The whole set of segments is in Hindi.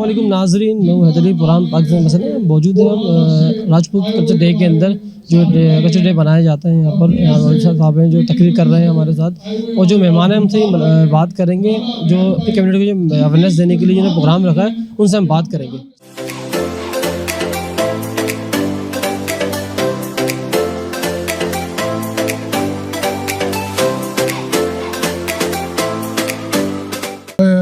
अस्सलामुअलैकुम नाजरीन, मैं हूं हैदर अली पुरान पाकिस्तान मसले मौजूद हैं हम राजपूत कल्चर डे के अंदर जो कल्चर डे मनाया जाता है। यहाँ पर साहब हैं जो तकरीर कर रहे हैं हमारे साथ, और जो मेहमान हैं हमसे बात करेंगे जो अपनी कम्युनिटी को जो अवेयरनेस देने के लिए जिन्होंने प्रोग्राम रखा है उनसे हम बात करेंगे।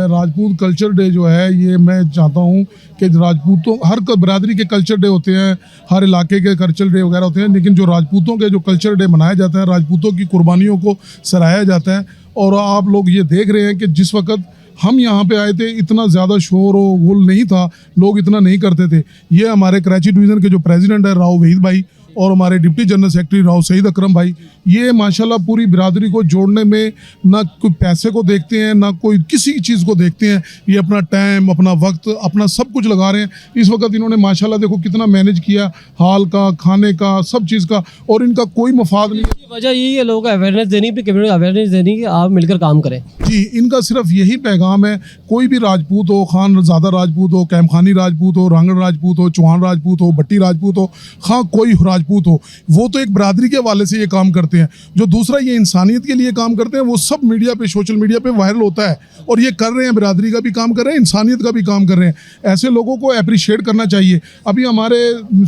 राजपूत कल्चर डे जो है, ये मैं चाहता हूँ कि राजपूतों हर बरादरी के कल्चर डे होते हैं, हर इलाके के कल्चर डे वगैरह होते हैं, लेकिन जो राजपूतों के जो कल्चर डे मनाया जाता है, राजपूतों की कुर्बानियों को सराहाया जाता है। और आप लोग ये देख रहे हैं कि जिस वक्त हम यहाँ पे आए थे इतना ज़्यादा शोर और गुल नहीं था, लोग इतना नहीं करते थे। ये हमारे कराची डिवीज़न के जो प्रेसिडेंट है राव वहीद भाई और हमारे deputy general secretary Rao Saeed Akram भाई, ये माशाल्लाह पूरी बिरादरी को जोड़ने में ना कोई पैसे को देखते हैं ना कोई किसी चीज़ को देखते हैं। ये अपना टाइम, अपना वक्त, अपना सब कुछ लगा रहे हैं। इस वक्त इन्होंने माशाल्लाह देखो कितना मैनेज किया, हाल का, खाने का, सब चीज़ का, और इनका कोई मफाद नहीं है। वजह यही है लोगों को अवेयरनेस देनी, कम्युनिटी अवेयरनेस देनी कि आप मिलकर काम करें। जी, इनका सिर्फ यही पैगाम है, कोई भी राजपूत हो, खान ज़्यादा राजपूत हो, कैमखानी राजपूत हो, रांगड़ राजपूत हो, चौहान राजपूत हो, भट्टी राजपूत हो, हाँ कोई राजपूत हो, वो तो एक बरादरी के हवाले से ये काम करते हैं। जो दूसरा ये इंसानियत के लिए काम करते हैं, वो सब मीडिया पे, सोशल मीडिया पे वायरल होता है, और ये कर रहे हैं, बरादरी का भी काम कर रहे हैं, इंसानियत का भी काम कर रहे हैं। ऐसे लोगों को अप्रिशिएट करना चाहिए। अभी हमारे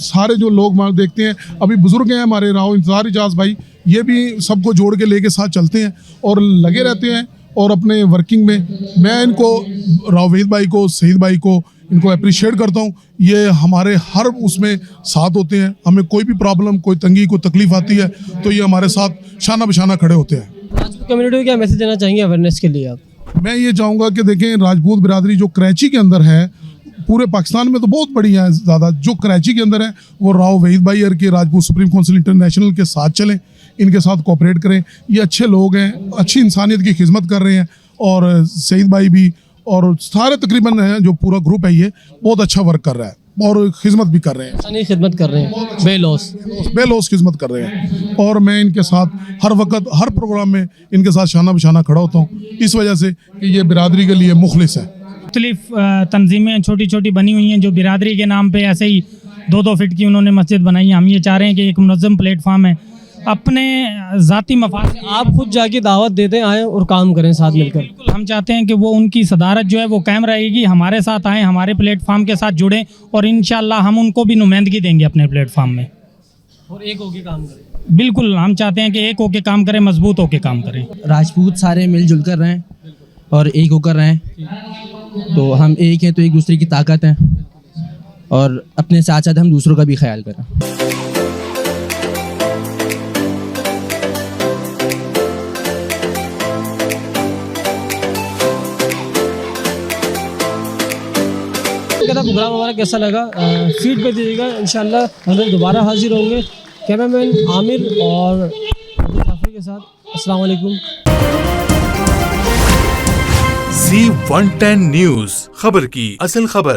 सारे जो लोग देखते हैं, अभी बुजुर्ग हैं हमारे राव इंतज़ार इजाज़ भाई, ये भी सबको जोड़ के लेके साथ चलते हैं और लगे रहते हैं और अपने वर्किंग में। मैं इनको राव वहीद भाई को, सईद भाई को, इनको अप्रिशिएट करता हूँ। ये हमारे हर उसमें साथ होते हैं। हमें कोई भी प्रॉब्लम, कोई तंगी, कोई तकलीफ आती है तो ये हमारे साथ शाना बशाना खड़े होते हैं। राजपूत कम्युनिटी को क्या मैसेज देना चाहेंगे अवेयरनेस के लिए आप? मैं ये चाहूँगा कि देखें, राजपूत बिरादरी जो कराची के अंदर है, पूरे पाकिस्तान में तो बहुत बड़ी है ज़्यादा, जो कराची के अंदर है वो राव वहीद भाई के राजपूत सुप्रीम काउंसिल इंटरनेशनल के साथ चलें, इनके साथ कोऑपरेट करें। ये अच्छे लोग हैं, अच्छी इंसानियत की खिदमत कर रहे हैं, और सईद भाई भी और सारे तकरीबन हैं जो पूरा ग्रुप है, ये बहुत अच्छा वर्क कर रहा है और खिदमत भी कर रहे हैं, खिदमत कर रहे हैं, बेलौस खिदमत कर रहे हैं। और मैं इनके साथ हर वक्त, हर प्रोग्राम में इनके साथ शाना बशाना खड़ा होता हूँ, इस वजह से कि ये बिरादरी के लिए मुखलिस है। मुख्तलिफ तंजीमें छोटी छोटी बनी हुई हैं जो बिरादरी के नाम पे ऐसे ही 2-2 फीट की उन्होंने मस्जिद बनाई है। हम ये चाह रहे हैं कि एक मुनज़्ज़म प्लेटफार्म है, अपने ज़ाती मफाद से आप खुद जाके दावत देते आएँ और काम करें साथ मिलकर। बिल्कुल, हम चाहते हैं कि वो उनकी सदारत जो है वो कायम रहेगी, हमारे साथ आएँ, हमारे प्लेटफार्म के साथ जुड़ें, और इंशाअल्लाह हम उनको भी नुमाइंदगी देंगे अपने प्लेटफार्म में, और एक होके काम करें। बिल्कुल, हम चाहते हैं कि एक होके काम करें, मजबूत होके काम करें। राजपूत सारे मिलजुल कर रहें और एक होकर रहें, तो हम एक हैं तो एक दूसरे की ताकत है, और अपने साथ साथ हम दूसरों का भी ख्याल करें। प्रोग्राम हमारा कैसा लगा फीडबैक दीजिएगा। इंशाल्लाह हम दोबारा हाजिर होंगे कैमरामैन आमिर और जाफरी के साथ। अस्सलाम वालेकुम। C110 न्यूज़, खबर की असल खबर।